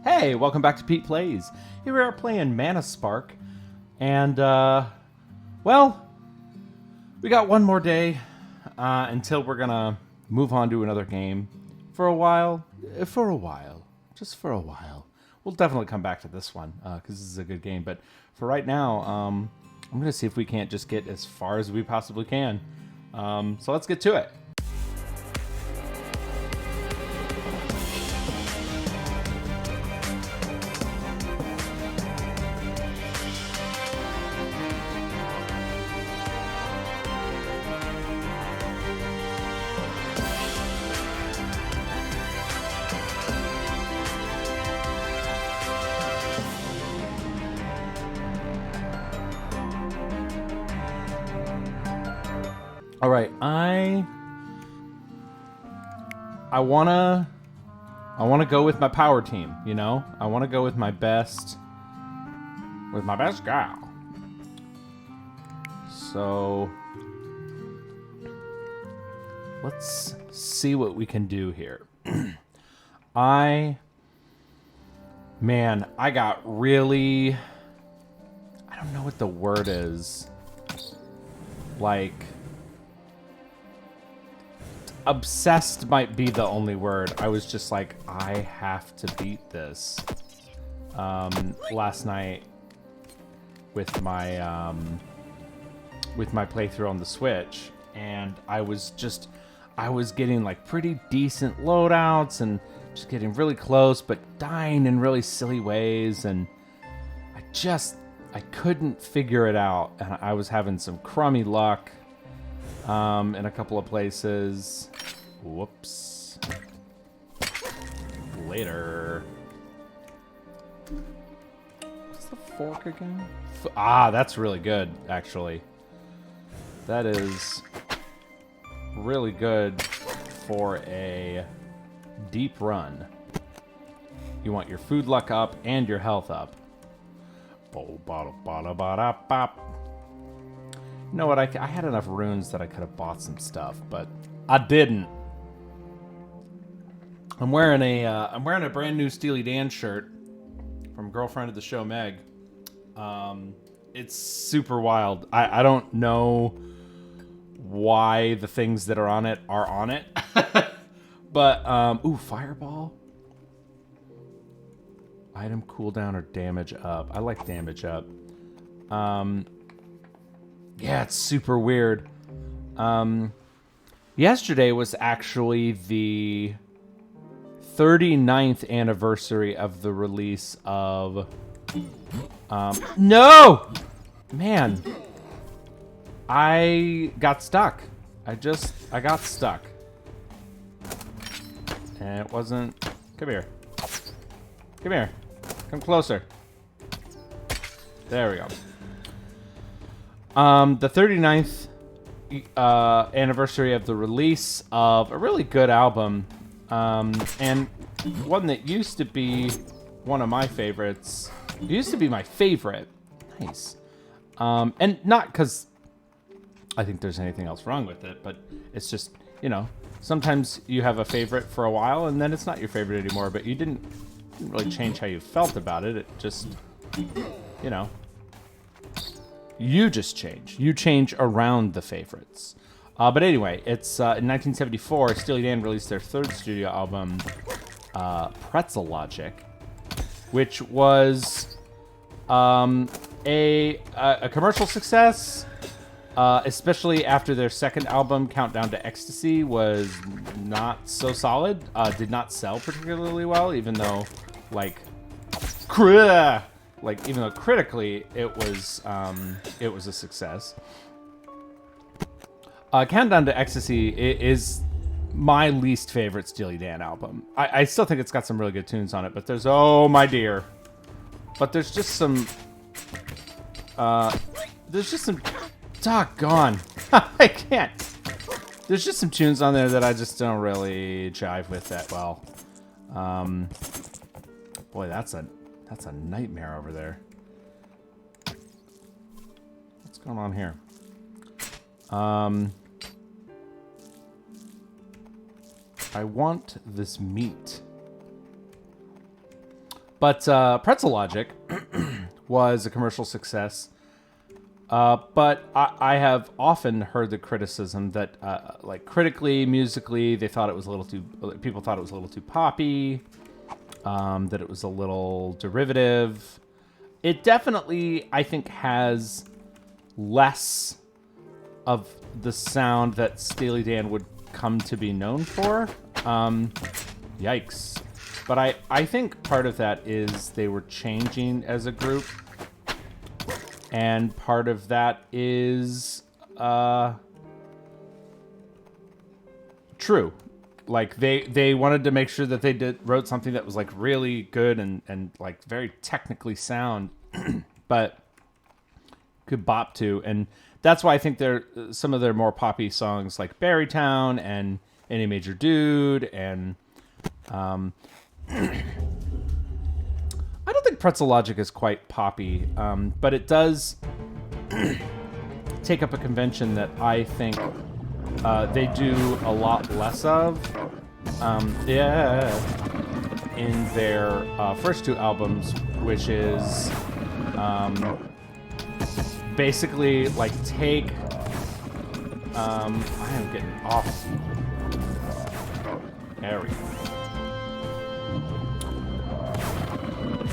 Hey, welcome back to Pete Plays. Here we are playing Mana Spark. And, well, we got one more day until we're gonna move on to another game. For a while. Just for a while. We'll definitely come back to this one, because this is a good game. But for right now, I'm gonna see if we can't just get as far as we possibly can. So let's get to it. All right, I wanna go with my power team. You know, I wanna go with my best gal. So let's see what we can do here. I got really, I don't know what the word is. Like, obsessed might be the only word. I was just like, I have to beat this. Last night with my playthrough on the Switch, and I was getting like pretty decent loadouts and just getting really close, but dying in really silly ways, and I couldn't figure it out, and I was having some crummy luck in a couple of places. Whoops. Later. What's the fork again? That's really good, actually. That is really good for a deep run. You want your food luck up and your health up. You know what? I had enough runes that I could have bought some stuff, but I didn't. I'm wearing a brand new Steely Dan shirt from girlfriend of the show Meg. It's super wild. I don't know why the things that are on it, but ooh, fireball. Item cooldown or damage up. I like damage up. Yeah, it's super weird. Yesterday was actually the 39th anniversary of the release of... No! Man. I got stuck. I got stuck. And it wasn't... Come here. Come here. Come closer. There we go. The 39th anniversary of the release of a really good album, and one that used to be one of my favorites. It used to be my favorite. Nice. And not because I think there's anything else wrong with it, but it's just, you know, sometimes you have a favorite for a while and then it's not your favorite anymore, but you didn't really change how you felt about it. It just, you know, you just change. You change around the favorites. But anyway, it's in 1974, Steely Dan released their third studio album, Pretzel Logic, which was a commercial success, especially after their second album, Countdown to Ecstasy, was not so solid. Did not sell particularly well, even though, even though critically it was a success. Countdown to Ecstasy is my least favorite Steely Dan album. I still think it's got some really good tunes on it, but there's, oh my dear. But there's just some, doggone. I can't. There's just some tunes on there that I just don't really jive with that well. Boy, that's a nightmare over there. What's going on here? I want this meat. But Pretzel Logic was a commercial success. But I have often heard the criticism that, like, critically, musically, they thought it was a little too. People thought it was a little too poppy. That it was a little derivative. It definitely, I think, has less of the sound that Steely Dan would come to be known for. Yikes. But I think part of that is they were changing as a group. And part of that is true. Like, they wanted to make sure that they wrote something that was, like, really good and like, very technically sound, but could bop to. And that's why I think some of their more poppy songs, like Barrytown and Any Major Dude, and I don't think Pretzel Logic is quite poppy, but it does take up a convention that I think they do a lot less of. In their first two albums, which is basically like take. I am getting off. There we go.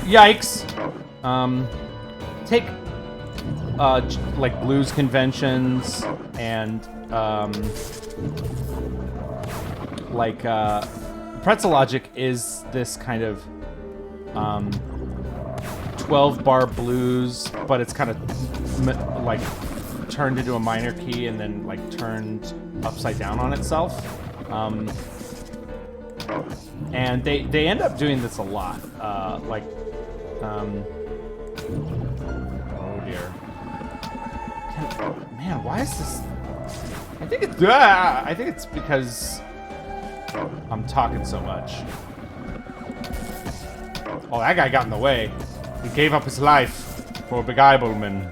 Yikes. Take like blues conventions and Pretzel Logic is this kind of 12-bar blues, but it's kind of like turned into a minor key and then like turned upside down on itself. And they end up doing this a lot. Oh dear. Man, why is this? I think it's because I'm talking so much. Oh, that guy got in the way. He gave up his life for a beguilement.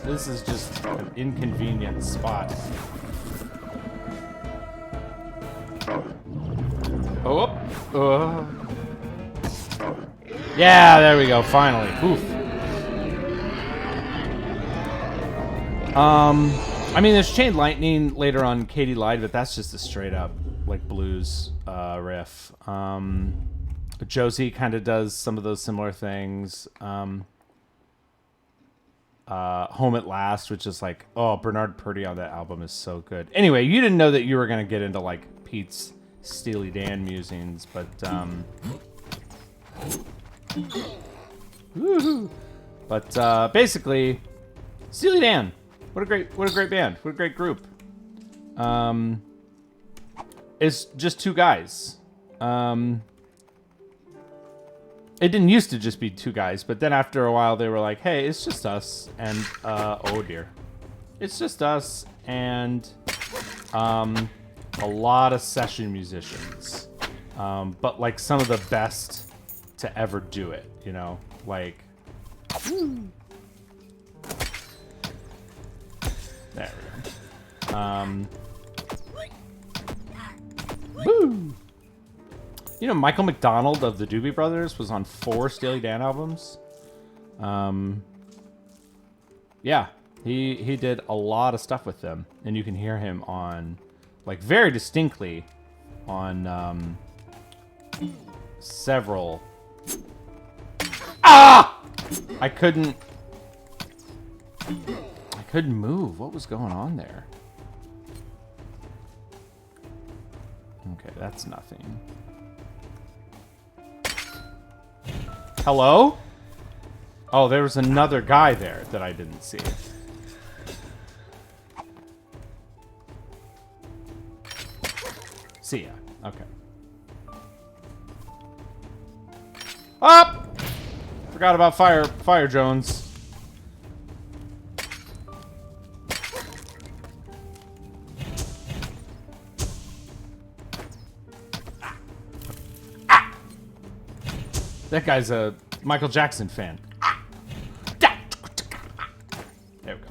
This is just an inconvenient spot. Oh. Yeah, there we go. Finally. Oof. I mean, there's Chain Lightning later on, Katie Lied, but that's just a straight up like blues riff. Josie kind of does some of those similar things. Home at Last, which is like, oh, Bernard Purdie on that album is so good. Anyway, you didn't know that you were gonna get into like Pete's Steely Dan musings, but basically, Steely Dan. What a great band. What a great group. It's just two guys. It didn't used to just be two guys, but then after a while they were like, hey, it's just us, and oh dear. It's just us and a lot of session musicians. But like some of the best to ever do it, you know? Like there we go. Woo! You know, Michael McDonald of the Doobie Brothers was on 4 Steely Dan albums. Yeah, he did a lot of stuff with them, and you can hear him on, like, very distinctly on several. Ah! I couldn't move. What was going on there? Okay, that's nothing. Hello? Oh, there was another guy there that I didn't see. See ya. Okay. Up! Forgot about Fire Jones. That guy's a Michael Jackson fan. There we go.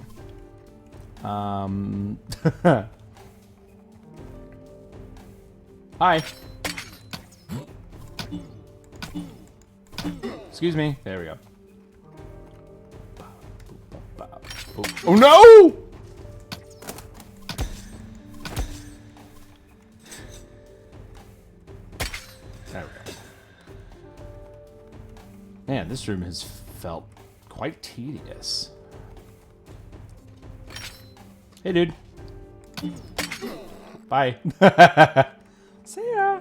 Hi. Excuse me. There we go. Oh no! There we go. Man, this room has felt quite tedious. Hey, dude. Bye. See ya.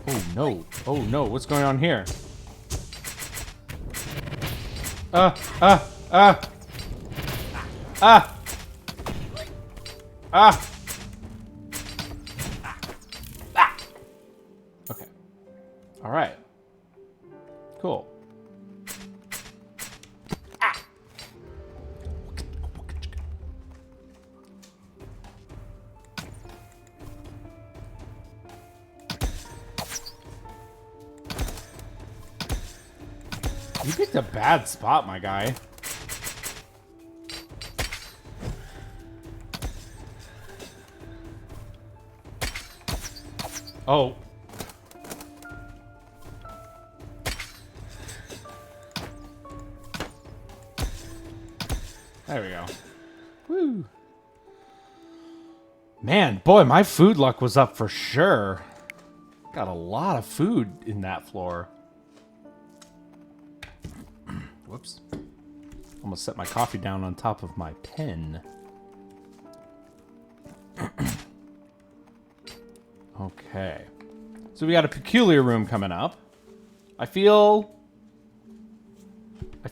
Oh no. Oh no. What's going on here? Ah. Okay. All right. Cool. You picked a bad spot, my guy. Oh. There we go. Woo. Man, boy, my food luck was up for sure. Got a lot of food in that floor. Whoops. Almost set my coffee down on top of my pen. Okay. So we got a peculiar room coming up. I feel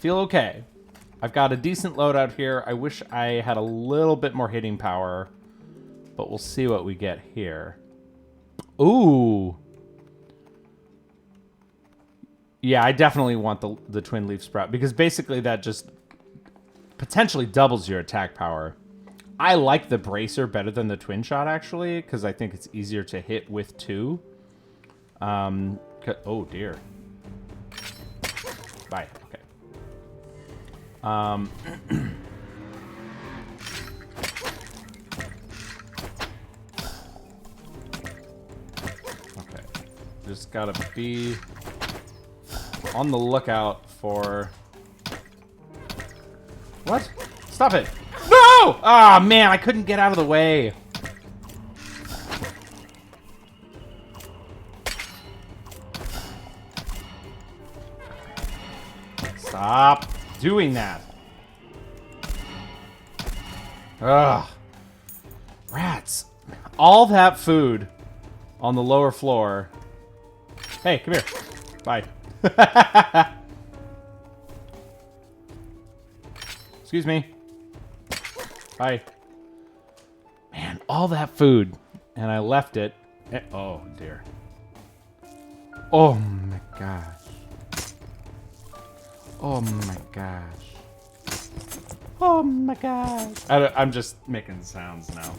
okay. I've got a decent loadout here. I wish I had a little bit more hitting power, but we'll see what we get here. Ooh. Yeah, I definitely want the twin leaf sprout because basically that just potentially doubles your attack power. I like the bracer better than the twin shot actually because I think it's easier to hit with two. Oh dear. Bye. Okay. Okay. Just gotta be on the lookout for... What? Stop it! No! Ah, man, I couldn't get out of the way. Stop doing that. Ugh. Rats. All that food on the lower floor. Hey, come here. Bye. Excuse me. Bye. Man, all that food. And I left it. Oh, dear. Oh, my gosh. Oh, my gosh. Oh, my gosh. I'm just making sounds now.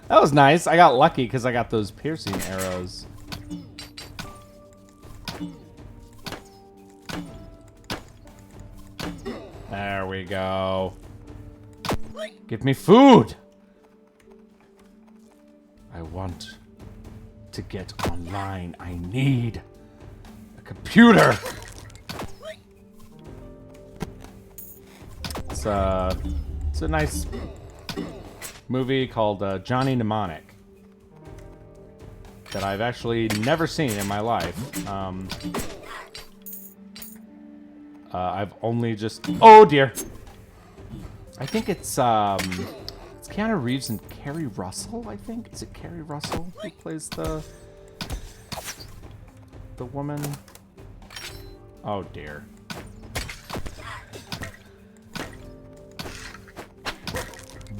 That was nice. I got lucky because I got those piercing arrows. There we go. Give me food. I want to get online. I need a computer. It's a nice movie called Johnny Mnemonic that I've actually never seen in my life. I've only just... Oh, dear. I think it's Keanu Reeves and Kerry Russell, I think. Is it Kerry Russell who plays the woman? Oh, dear.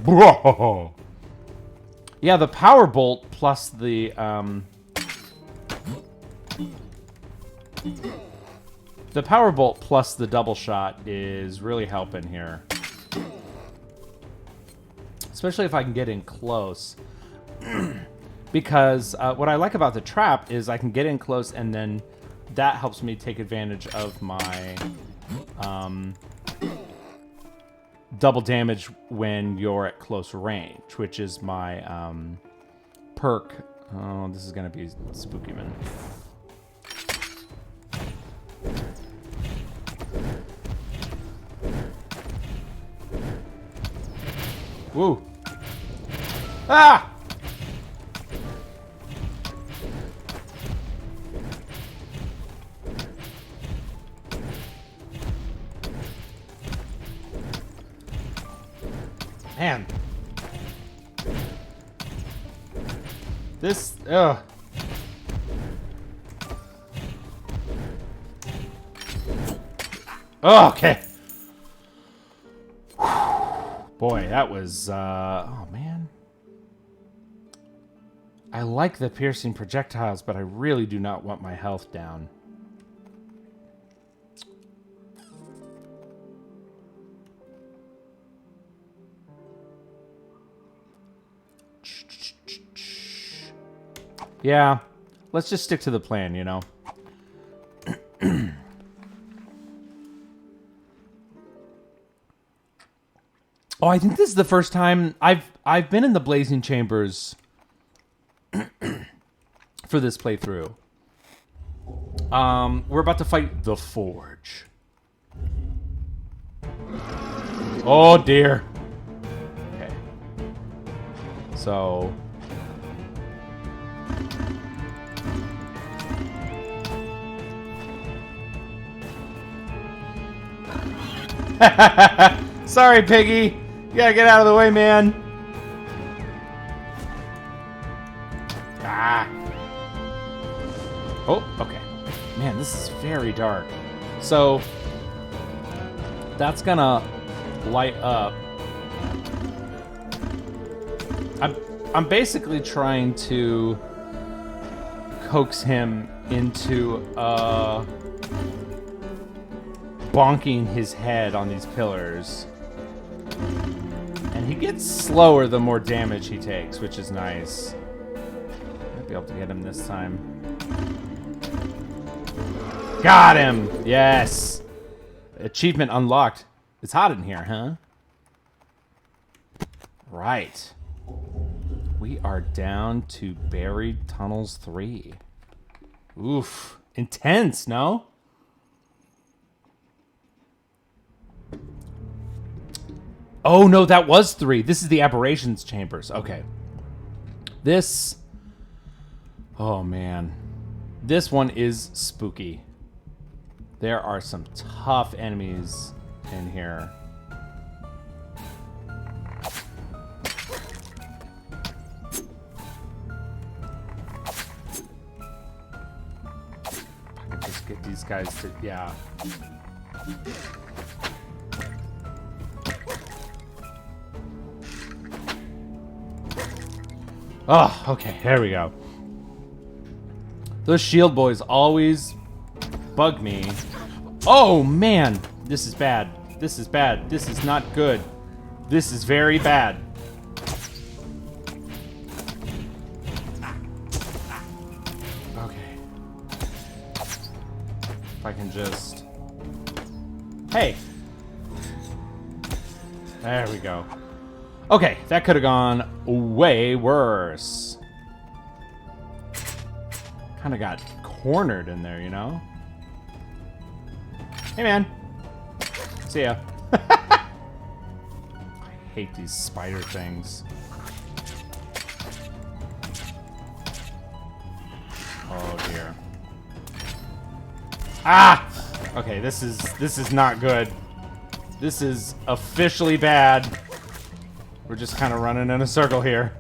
Whoa. Yeah, the power bolt plus the power bolt plus the double shot is really helping here. Especially if I can get in close. Because what I like about the trap is I can get in close and then that helps me take advantage of my double damage when you're at close range, which is my perk. Oh, this is gonna be spooky, man. Woo! Ah! Man. This, ugh. Oh, okay. Boy, that was, oh man. I like the piercing projectiles, but I really do not want my health down. Yeah, let's just stick to the plan, you know. Oh, I think this is the first time I've been in the Blazing Chambers for this playthrough. We're about to fight the Forge. Oh dear. Okay. So sorry, Piggy. You gotta get out of the way, man. Ah. Oh, okay. Man, this is very dark. So that's gonna light up. I'm basically trying to coax him into bonking his head on these pillars. And he gets slower the more damage he takes, which is nice. Might be able to get him this time. Got him! Yes! Achievement unlocked. It's hot in here, huh? Right. We are down to Buried Tunnels 3. Oof. Intense, no? Oh, no, that was 3. This is the Aberrations Chambers. Okay. This... Oh, man. This one is spooky. There are some tough enemies in here. I can just get these guys to... Yeah. Oh, okay, there we go. Those shield boys always bug me. Oh, man. This is bad. This is bad. This is not good. This is very bad. Okay. If I can just... Hey. There we go. Okay, that could have gone way worse. Kind of got cornered in there, you know? Hey, man. See ya. I hate these spider things. Oh, dear. Ah! Okay, this is not good. This is officially bad. We're just kind of running in a circle here.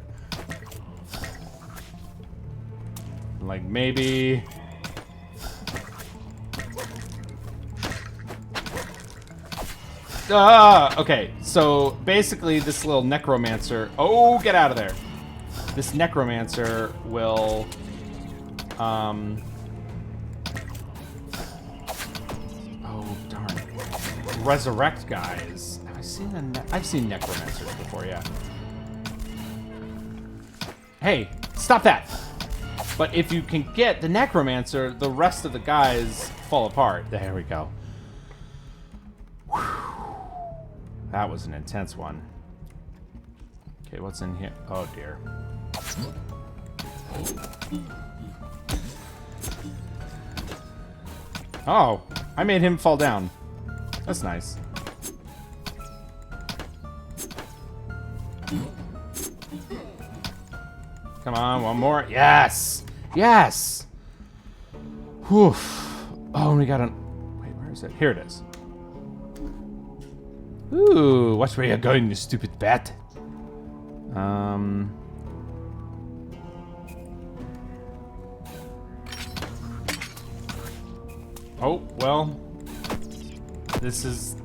Like, maybe... Okay, so basically this little necromancer... Oh, get out of there! This necromancer will... Oh, darn. Resurrect guys. I've seen necromancers before, yeah. Hey, stop that! But if you can get the necromancer, the rest of the guys fall apart. There we go. That was an intense one. Okay, what's in here? Oh, dear. Oh, I made him fall down. That's nice. Come on, one more. Yes! Yes! Whew. Oh, and we got an... Wait, where is it? Here it is. Ooh, watch where you're going, you stupid bat. Oh, well. This is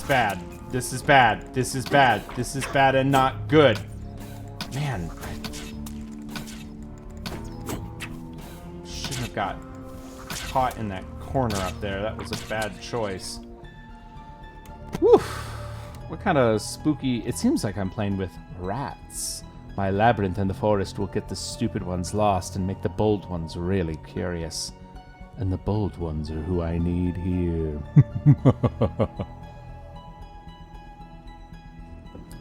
bad. This is bad. This is bad. This is bad and not good. Man. Shouldn't have got caught in that corner up there. That was a bad choice. Whew. What kind of spooky... It seems like I'm playing with rats. My labyrinth in the forest will get the stupid ones lost and make the bold ones really curious. And the bold ones are who I need here.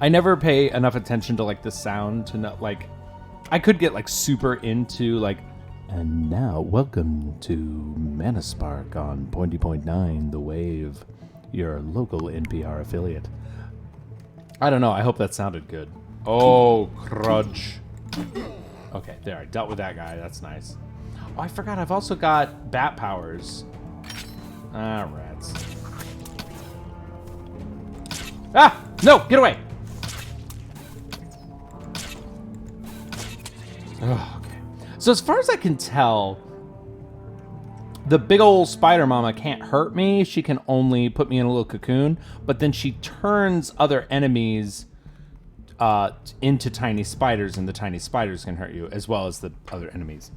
I never pay enough attention to, like, the sound to know, like... I could get, like, super into, like... And now, welcome to Manaspark on Pointy-point 9, The Wave, your local NPR affiliate. I don't know, I hope that sounded good. Oh, crudge. Okay, there, I dealt with that guy, that's nice. Oh, I forgot, I've also got bat powers. Ah, rats. Ah! No, get away! Oh, okay. So as far as I can tell, the big old spider mama can't hurt me. She can only put me in a little cocoon, but then she turns other enemies into tiny spiders, and the tiny spiders can hurt you, as well as the other enemies.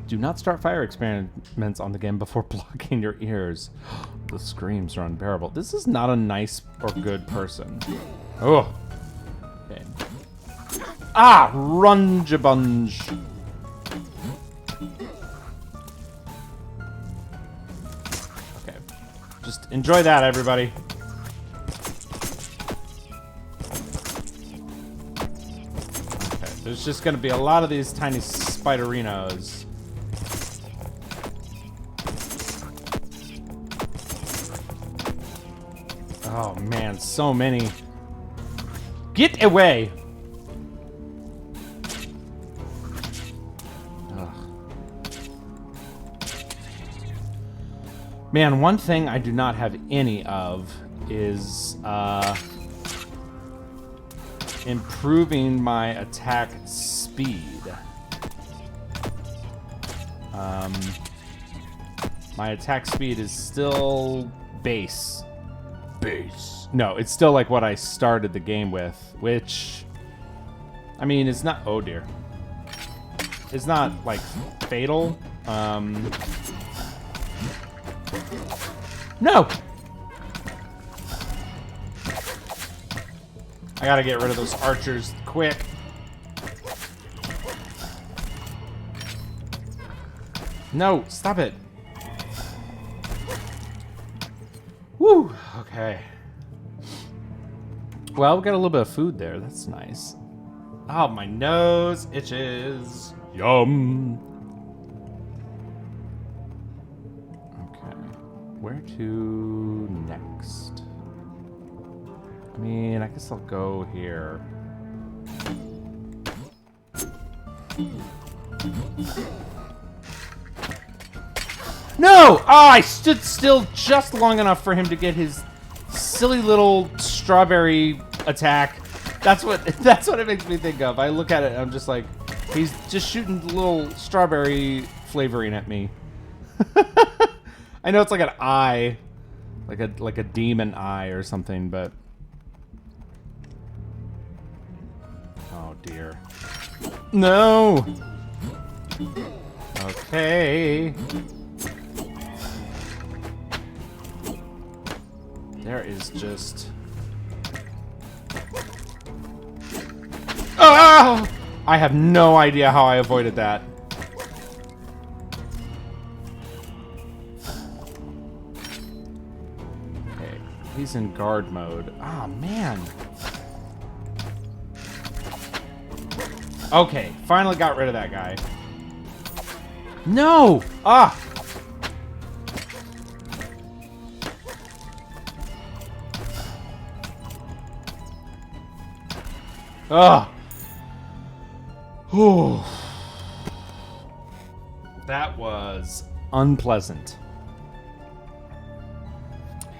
Do not start fire experiments on the game before blocking your ears. The screams are unbearable. This is not a nice or good person. Oh. Okay. Ah! Runge-bunge. Okay. Just enjoy that, everybody. Okay. There's just going to be a lot of these tiny spiderinos. Oh man, so many. Get away! Ugh. Man, one thing I do not have any of is improving my attack speed. My attack speed is still base. No, it's still like what I started the game with, which, I mean, it's not, oh dear. It's not, like, fatal. No! I gotta get rid of those archers quick. No, stop it. Woo! Okay. Well, we got a little bit of food there. That's nice. Oh, my nose itches. Yum. Okay. Where to next? I mean, I guess I'll go here. No! Oh, I stood still just long enough for him to get his silly little strawberry attack. That's what it makes me think of. I look at it and I'm just like, he's just shooting a little strawberry flavoring at me. I know it's like an eye, like a demon eye or something, but oh dear. No. Okay. There is just... Oh! I have no idea how I avoided that. Okay. He's in guard mode. Ah, man. Okay, finally got rid of that guy. No! Ah! Ugh. Whew. That was unpleasant.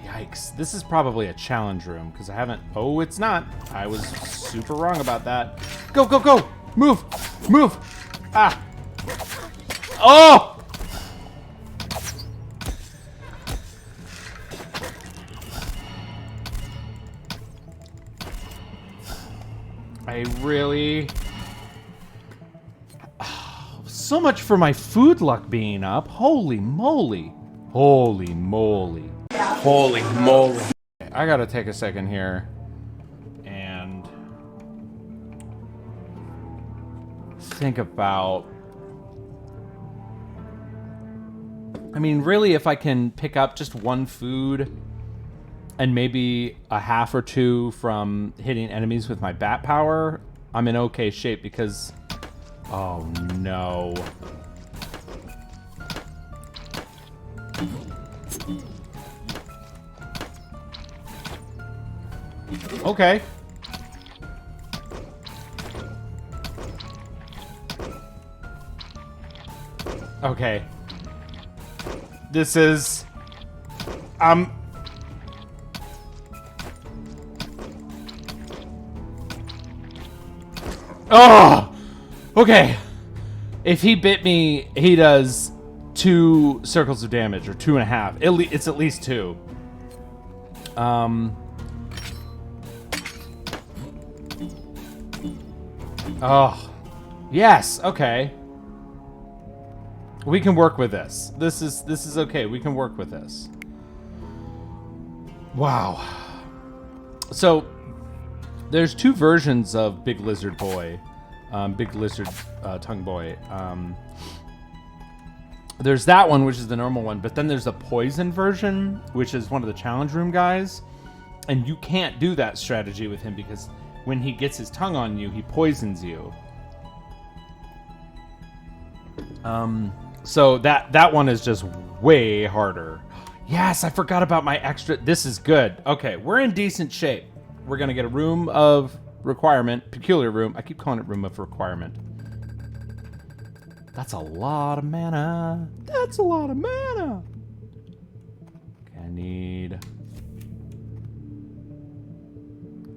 Yikes. This is probably a challenge room, because I haven't... Oh, it's not. I was super wrong about that. Go, go, go! Move! Move! Ah! Oh! I really... So much for my food luck being up. Holy moly. Holy moly. Holy moly. I gotta take a second here and think about... I mean, really, if I can pick up just one food and maybe a half or two from hitting enemies with my bat power, I'm in okay shape because... Oh, no. Okay. Okay. This is... Oh! Okay. If he bit me, he does 2 circles of damage, or 2.5. It's at least 2. Oh. Yes, okay. We can work with this. This is okay. We can work with this. Wow. So, there's 2 versions of Big Lizard Boy. Big Lizard Tongue Boy. There's that one, which is the normal one, but then there's a poison version, which is one of the challenge room guys. And you can't do that strategy with him because when he gets his tongue on you, he poisons you. So that one is just way harder. Yes, I forgot about my extra. This is good. Okay, we're in decent shape. We're going to get a room of requirement, peculiar room. I keep calling it room of requirement. That's a lot of mana. That's a lot of mana. Okay, I need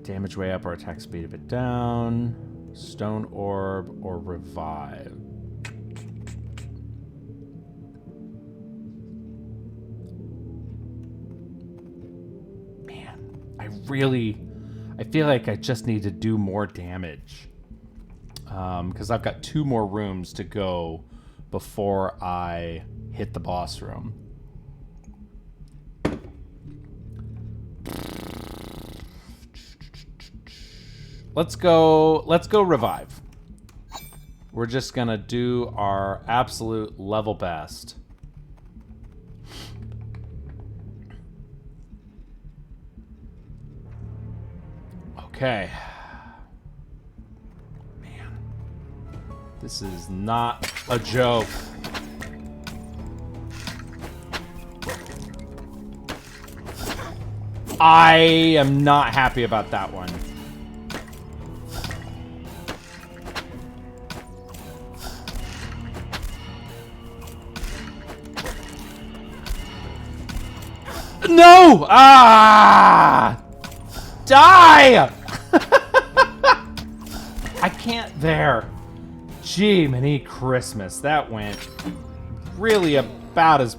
damage way up or attack speed a bit down. Stone orb or revive. I feel like I just need to do more damage. Because I've got 2 more rooms to go before I hit the boss room. Let's go revive. We're just gonna do our absolute level best. Okay. Man. This is not a joke. I am not happy about that one. No! Ah! Die! I can't there. Gee, many Christmas. That went really about as...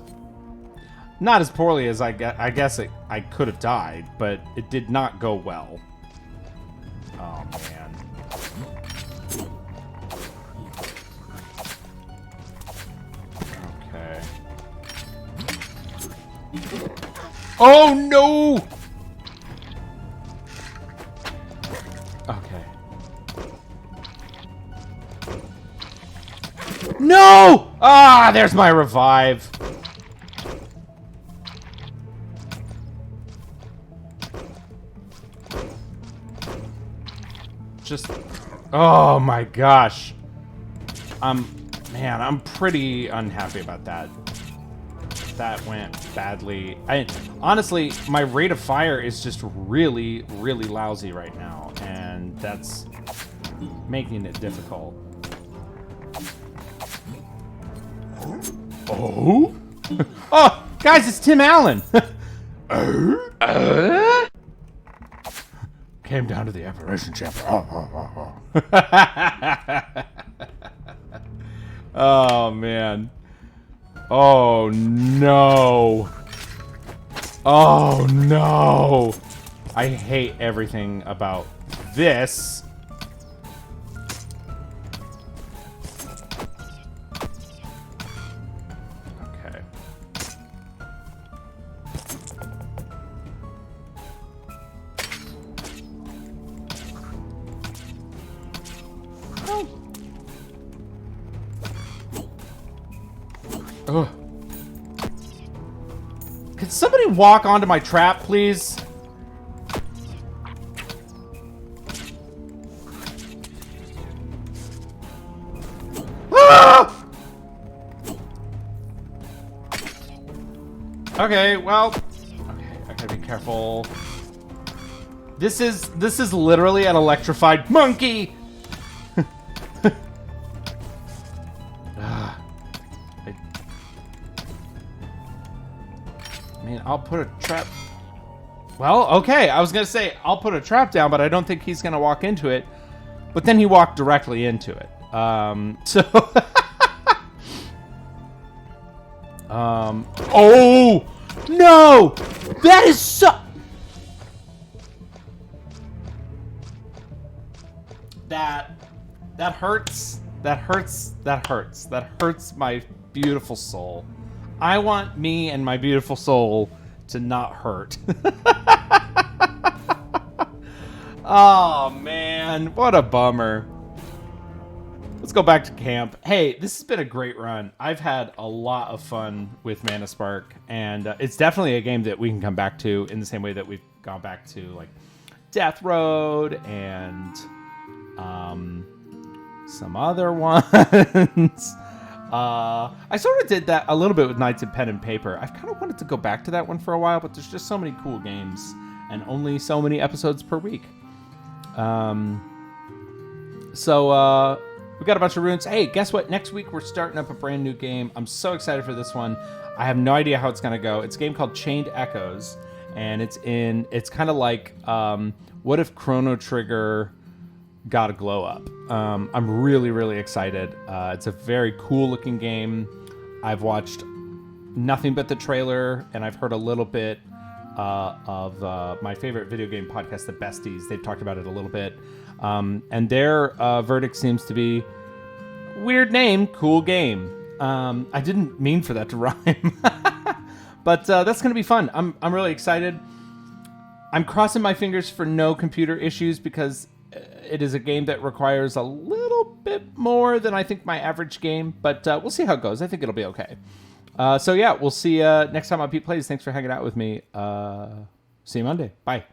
Not as poorly as I guess I could have died, but it did not go well. Oh, man. Okay. Oh, no! Okay. No! Ah, there's my revive. just... Oh my gosh. Man, I'm pretty unhappy about that. That went badly. Honestly, my rate of fire is just really, really lousy right now, and that's making it difficult. Oh? Oh, guys, it's Tim Allen. Came down to the apparition chamber. Oh, man. Oh, no. Oh, no. I hate everything about this. Okay. Oh. Ugh. Can somebody walk onto my trap, please? Ah! Okay, well, okay, I gotta be careful. This is literally an electrified monkey. I mean, I'll put a trap. Well, okay, I was gonna say I'll put a trap down, but I don't think he's gonna walk into it. But then he walked directly into it. So. Oh no! That is so. That hurts. That hurts. That hurts. That hurts my beautiful soul. I want me and my beautiful soul to not hurt. Oh, man. What a bummer. Let's go back to camp. Hey, this has been a great run. I've had a lot of fun with Mana Spark, and it's definitely a game that we can come back to in the same way that we've gone back to, like, Death Road and some other ones. I sort of did that a little bit with Knights of Pen and Paper. I've kind of wanted to go back to that one for a while, but there's just so many cool games and only so many episodes per week. So we got a bunch of runes. Hey, guess what? Next week we're starting up a brand new game. I'm so excited for this one. I have no idea how it's going to go. It's a game called Chained Echoes, and it's kind of like what if Chrono Trigger got a glow up. I'm really, really excited. It's a very cool looking game. I've watched nothing but the trailer, and I've heard a little bit of my favorite video game podcast, The Besties. They've talked about it a little bit. And their verdict seems to be, weird name, cool game. I didn't mean for that to rhyme. But that's going to be fun. I'm really excited. I'm crossing my fingers for no computer issues, because it is a game that requires a little bit more than I think my average game, but we'll see how it goes. I think it'll be okay. So yeah, we'll see you next time on Pete Plays. Thanks for hanging out with me. See you Monday. Bye.